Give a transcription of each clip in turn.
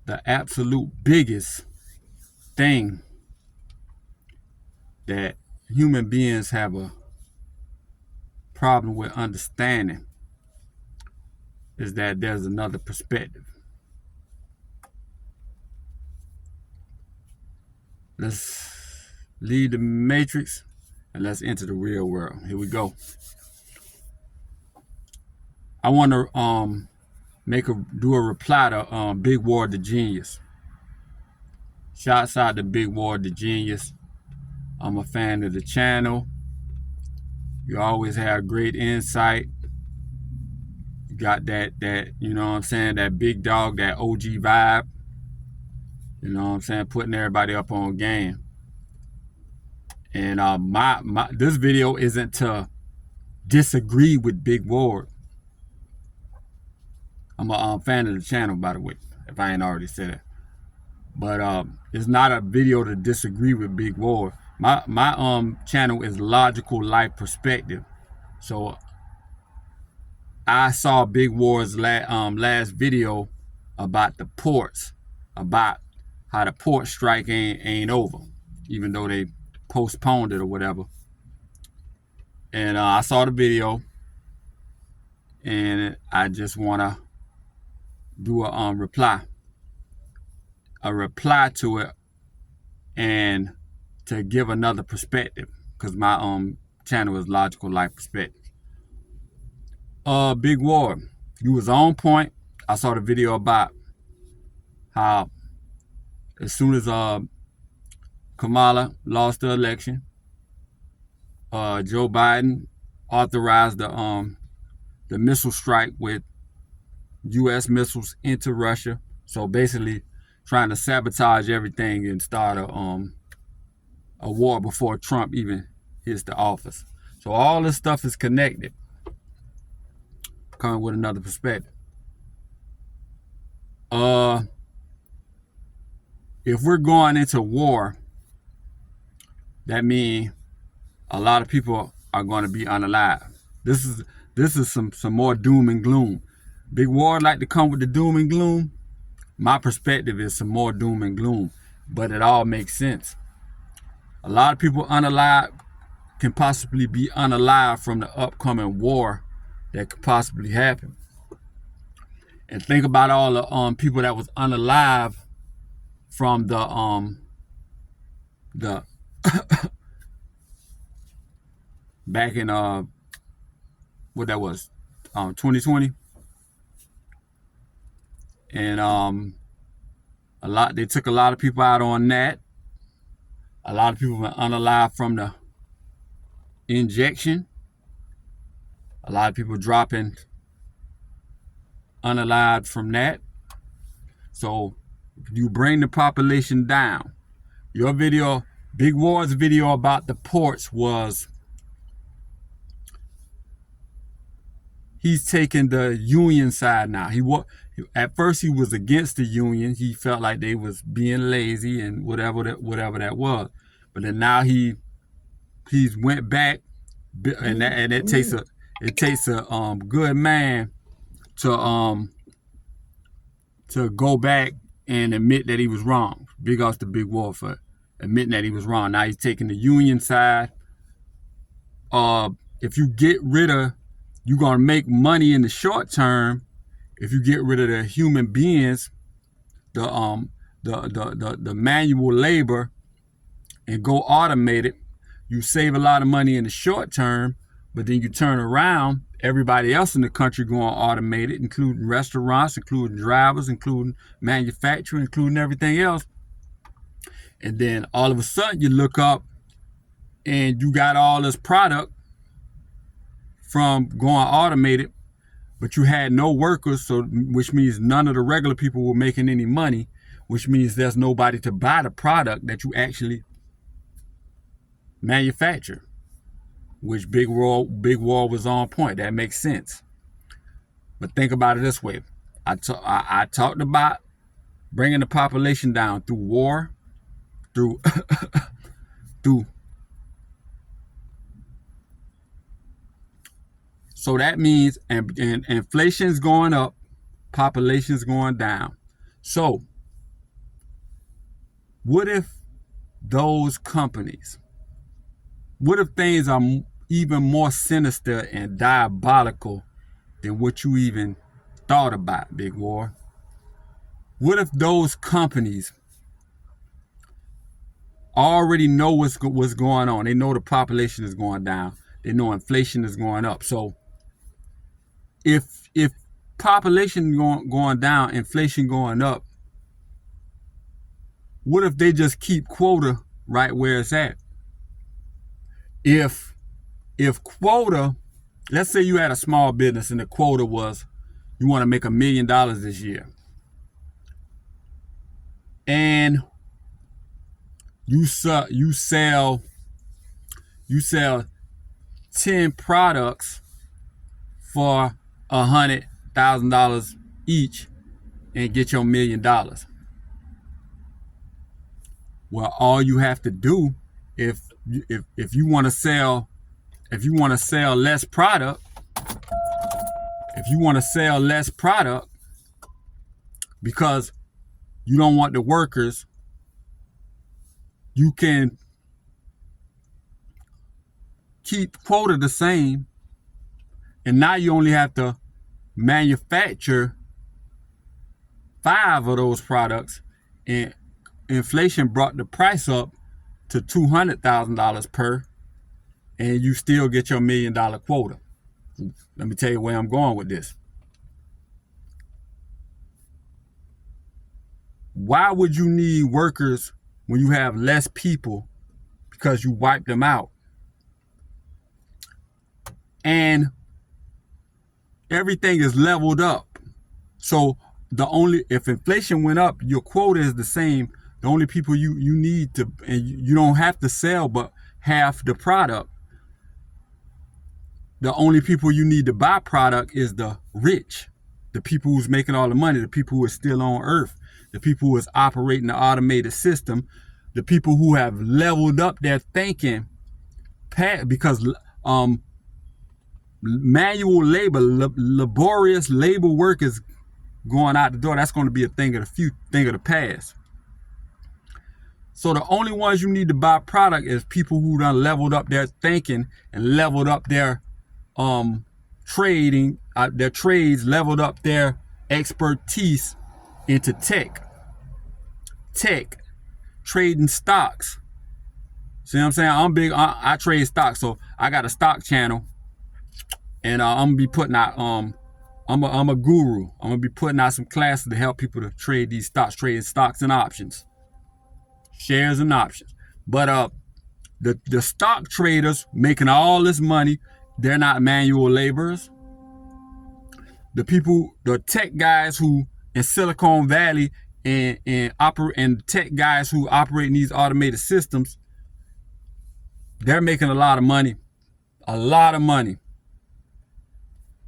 the absolute biggest thing that human beings have a problem with understanding is that there's another perspective. Let's leave the matrix and let's enter the real world. Here we go. I want to do a reply to Big Ward the Genius. Shouts out to Big Ward the Genius. I'm a fan of the channel. You always have great insight. You got that you know what I'm saying, that big dog, that OG vibe. You know what I'm saying, putting everybody up on game. And this video isn't to disagree with Big Ward. I'm a fan of the channel, by the way, if I ain't already said it. But it's not a video to disagree with Big Ward. My channel is Logical Life Perspective. So I saw Big Ward's last video about the ports, about how the port strike ain't over, even though they postponed it or whatever. And I saw the video, and I just want to do a reply to it, and to give another perspective, because my channel is Logical Life Perspective. Big Ward, you was on point. I saw the video about how as soon as Kamala lost the election, Joe Biden authorized the missile strike with U.S. missiles into Russia. So basically trying to sabotage everything and start a war before Trump even hits the office. So all this stuff is connected. Coming with another perspective. If we're going into war, that means a lot of people are going to be unalive. This is some more doom and gloom. Big Ward like to come with the doom and gloom. My perspective is some more doom and gloom, but it all makes sense. A lot of people unalive can possibly be unalive from the upcoming war that could possibly happen. And think about all the people that was unalive from the back in what that was, 2020. And they took a lot of people out on that. A lot of people were unalive from the injection. A lot of people dropping unalive from that. So you bring the population down. Your video, Big Ward's video about the ports, was he's taking the union side now. At first he was against the union. He felt like they was being lazy and whatever that was. But then now he's went back, and it takes a good man to go back and admit that he was wrong. Big ups to Big Ward for admitting that he was wrong. Now he's taking the union side. If you get rid of, you're gonna make money in the short term. If you get rid of the human beings, the manual labor, and go automate it, you save a lot of money in the short term. But then you turn around, everybody else in the country going to automate it, including restaurants, including drivers, including manufacturing, including everything else. And then all of a sudden you look up and you got all this product from going automated, but you had no workers, so which means none of the regular people were making any money, which means there's nobody to buy the product that you actually manufacture, which Big Ward was on point. That makes sense. But think about it this way. I talked about bringing the population down through war, through so that means and inflation's going up, population's going down. So What if those companies, what if things are even more sinister and diabolical than what you even thought about, Big War? What if those companies already know what's going on? They know the population is going down. They know inflation is going up. So if population going down, inflation going up, what if they just keep quota right where it's at? If quota, let's say you had a small business and the quota was you want to make $1 million this year, and you sell 10 products for $100,000 each and get your $1 million. Well, all you have to do, if you want to sell less product, because you don't want the workers, you can keep quota the same, and now you only have to manufacture 5 of those products, and inflation brought the price up to $200,000 per, and you still get your $1 million quota. Let me tell you where I'm going with this. Why would you need workers when you have less people? Because you wipe them out. And everything is leveled up. So if inflation went up, your quota is the same. The only people you need to, and you don't have to sell but half the product. The only people you need to buy product is the rich, the people who's making all the money, the people who are still on earth, the people who is operating the automated system, the people who have leveled up their thinking, because manual labor, laborious labor work is going out the door. That's going to be a thing of the past. So the only ones you need to buy product is people who done leveled up their thinking and leveled up their trading, their trades, leveled up their expertise into tech, trading stocks. See what I'm saying? I'm big. I trade stocks, so I got a stock channel, and I'm gonna be putting out. I'm a guru. I'm gonna be putting out some classes to help people to trade these stocks, trading stocks and options, shares and options. But the stock traders making all this money, they're not manual laborers. The tech guys who in Silicon Valley and tech guys who operate in these automated systems, they're making a lot of money.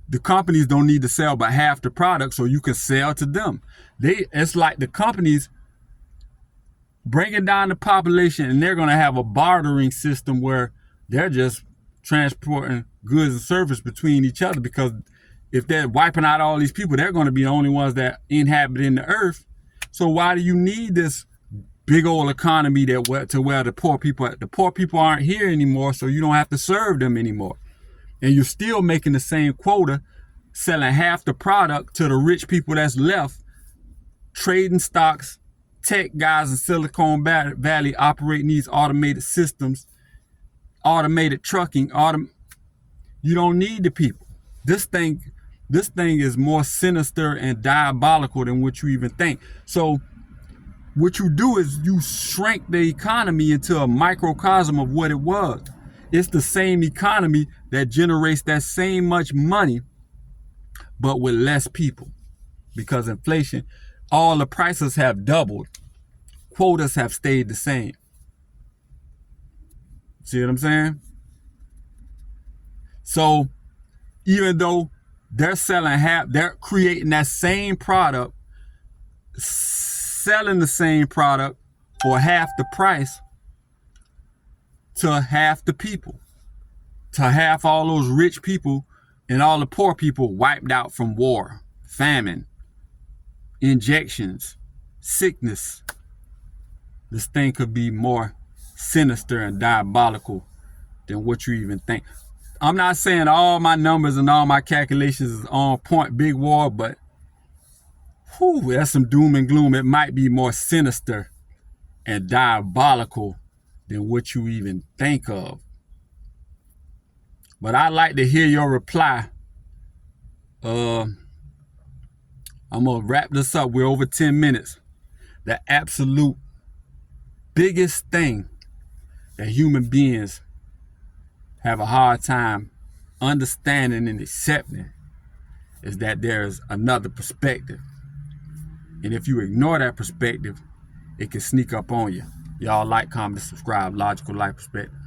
The companies don't need to sell but half the product so you can sell to them. It's like the companies bringing down the population, and they're going to have a bartering system where they're just transporting goods and service between each other, because if they're wiping out all these people, they're going to be the only ones that inhabit the earth. So why do you need this big old economy to where the poor people aren't here anymore, so you don't have to serve them anymore? And you're still making the same quota, selling half the product to the rich people that's left, trading stocks, tech guys in Silicon Valley operating these automated systems, automated trucking. You don't need the people. This thing is more sinister and diabolical than what you even think. So what you do is you shrink the economy into a microcosm of what it was. It's the same economy that generates that same much money, but with less people. Because inflation, all the prices have doubled. Quotas have stayed the same. See what I'm saying? So even though they're selling they're creating that same product, selling the same product for half the price to half the people, to half all those rich people and all the poor people wiped out from war, famine, injections, sickness, this thing could be more sinister and diabolical than what you even think. I'm not saying all my numbers and all my calculations is on point, big war, but that's some doom and gloom. It might be more sinister and diabolical than what you even think of. But I'd like to hear your reply. I'm going to wrap this up. We're over 10 minutes. The absolute biggest thing that human beings have a hard time understanding and accepting is that there's another perspective. And if you ignore that perspective, it can sneak up on you. Y'all like, comment, subscribe. Logical Life Perspective.